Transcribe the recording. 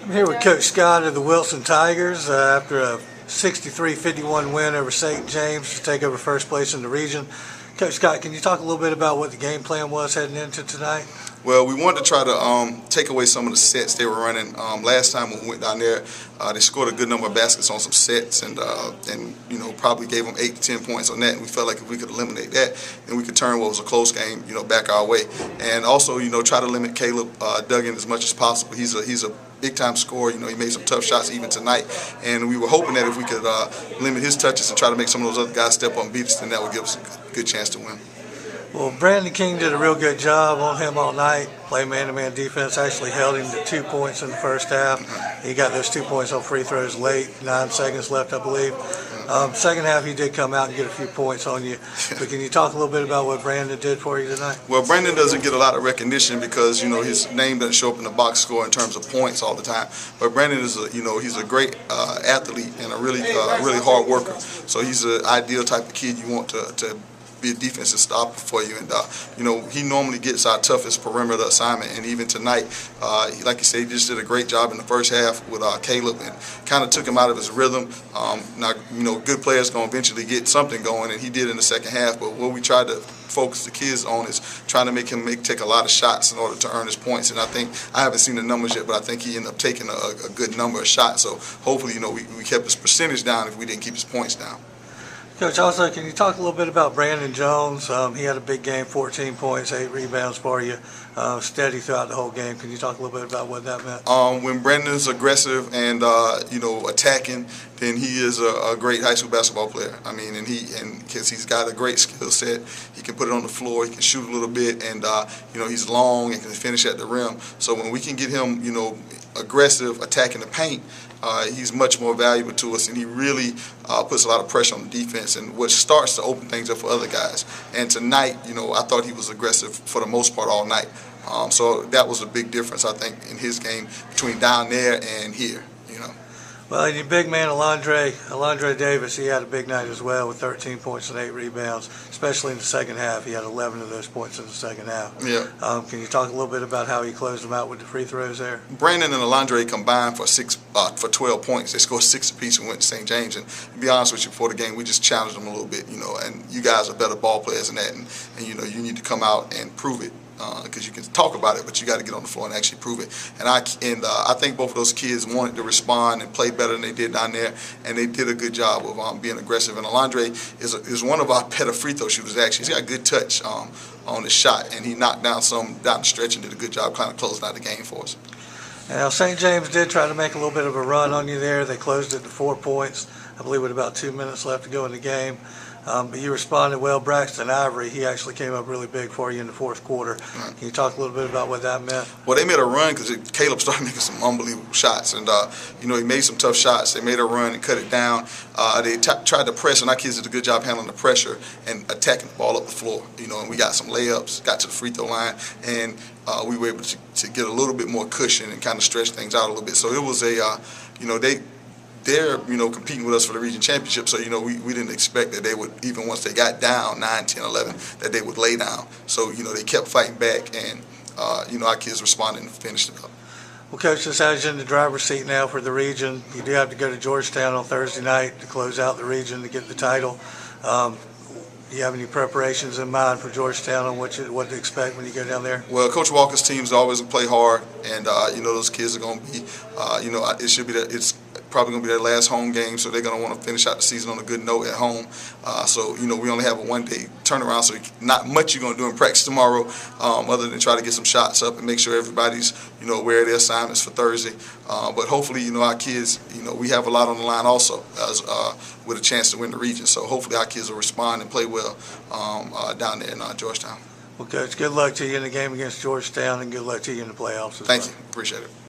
I'm here with Coach Scott of the Wilson Tigers after a 63-51 win over St. James to take over first place in the region. Coach Scott, can you talk a little bit about what the game plan was heading into tonight? Well, we wanted to try to take away some of the sets they were running. Last time when we went down there, they scored a good number of baskets on some sets, and probably gave them 8 to 10 points on that. And we felt like if we could eliminate that, then we could turn what was a close game, back our way. And also, try to limit Caleb Duggan as much as possible. He's a big-time scorer. He made some tough shots even tonight, and we were hoping that if we could limit his touches and try to make some of those other guys step up and beat us, then that would give us a good chance to win. Well, Brandon King did a real good job on him all night. Play man-to-man defense, actually held him to 2 points in the first half. He got those 2 points on free throws late, 9 seconds left, I believe. Second half, he did come out and get a few points on you. But can you talk a little bit about what Brandon did for you tonight? Well, Brandon doesn't get a lot of recognition because, his name doesn't show up in the box score in terms of points all the time. But Brandon is he's a great athlete and a really hard worker. So he's an ideal type of kid you want to be a defensive stopper for you, and he normally gets our toughest perimeter assignment, and even tonight, like you said, he just did a great job in the first half with Caleb and kind of took him out of his rhythm. Now, good players gonna eventually get something going, and he did in the second half. But what we tried to focus the kids on is trying to make him take a lot of shots in order to earn his points. And I haven't seen the numbers yet, but I think he ended up taking a good number of shots. So hopefully, we kept his percentage down if we didn't keep his points down. Coach, also, can you talk a little bit about Brandon Jones? He had a big game, 14 points, 8 rebounds for you, steady throughout the whole game. Can you talk a little bit about what that meant? When Brandon's aggressive and attacking, then he is a great high school basketball player. I mean, and because he's got a great skill set, he can put it on the floor, he can shoot a little bit, and he's long and can finish at the rim. So when we can get him, aggressive, attacking the paint, he's much more valuable to us, and he really puts a lot of pressure on the defense, and which starts to open things up for other guys. And tonight, I thought he was aggressive for the most part all night. So that was a big difference, I think, in his game between down there and here. Well, and your big man, Alondre Davis, he had a big night as well with 13 points and 8 rebounds, especially in the second half. He had 11 of those points in the second half. Yeah. Can you talk a little bit about how he closed them out with the free throws there? Brandon and Alondre combined for 12 points. They scored 6 apiece and went to St. James. And to be honest with you, before the game, we just challenged them a little bit, and you guys are better ball players than that, and you need to come out and prove it. Because you can talk about it, but you got to get on the floor and actually prove it. And I think both of those kids wanted to respond and play better than they did down there, and they did a good job of being aggressive. And Alondre is one of our better free throw shooters. Actually, he's got good touch on his shot, and he knocked down some down the stretch and did a good job kind of closing out the game for us. Now, St. James did try to make a little bit of a run on you there. They closed it to 4 points, I believe, with about 2 minutes left to go in the game. But you responded well. Braxton Ivory, he actually came up really big for you in the fourth quarter. Right. Can you talk a little bit about what that meant? Well, they made a run because Caleb started making some unbelievable shots. And, he made some tough shots. They made a run and cut it down. They tried to press, and our kids did a good job handling the pressure and attacking the ball up the floor. And we got some layups, got to the free throw line, and we were able to get a little bit more cushion and kind of stretch things out a little bit. So it was they're competing with us for the region championship, so we didn't expect that they would, even once they got down 9, 10, 11, that they would lay down. So they kept fighting back, and our kids responded and finished it up. Well, Coach, this has you in the driver's seat now for the region. You do have to go to Georgetown on Thursday night to close out the region to get the title. Do you have any preparations in mind for Georgetown on what to expect when you go down there? Well, Coach Walker's teams always play hard, and those kids are going to be, it's probably going to be their last home game, so they're going to want to finish out the season on a good note at home. So we only have a one-day turnaround, so not much you're going to do in practice tomorrow, other than try to get some shots up and make sure everybody's aware of their assignments for Thursday. But hopefully, our kids, we have a lot on the line also with a chance to win the region. So hopefully our kids will respond and play well down there in Georgetown. Well, Coach, good luck to you in the game against Georgetown, and good luck to you in the playoffs. Thank you. Appreciate it.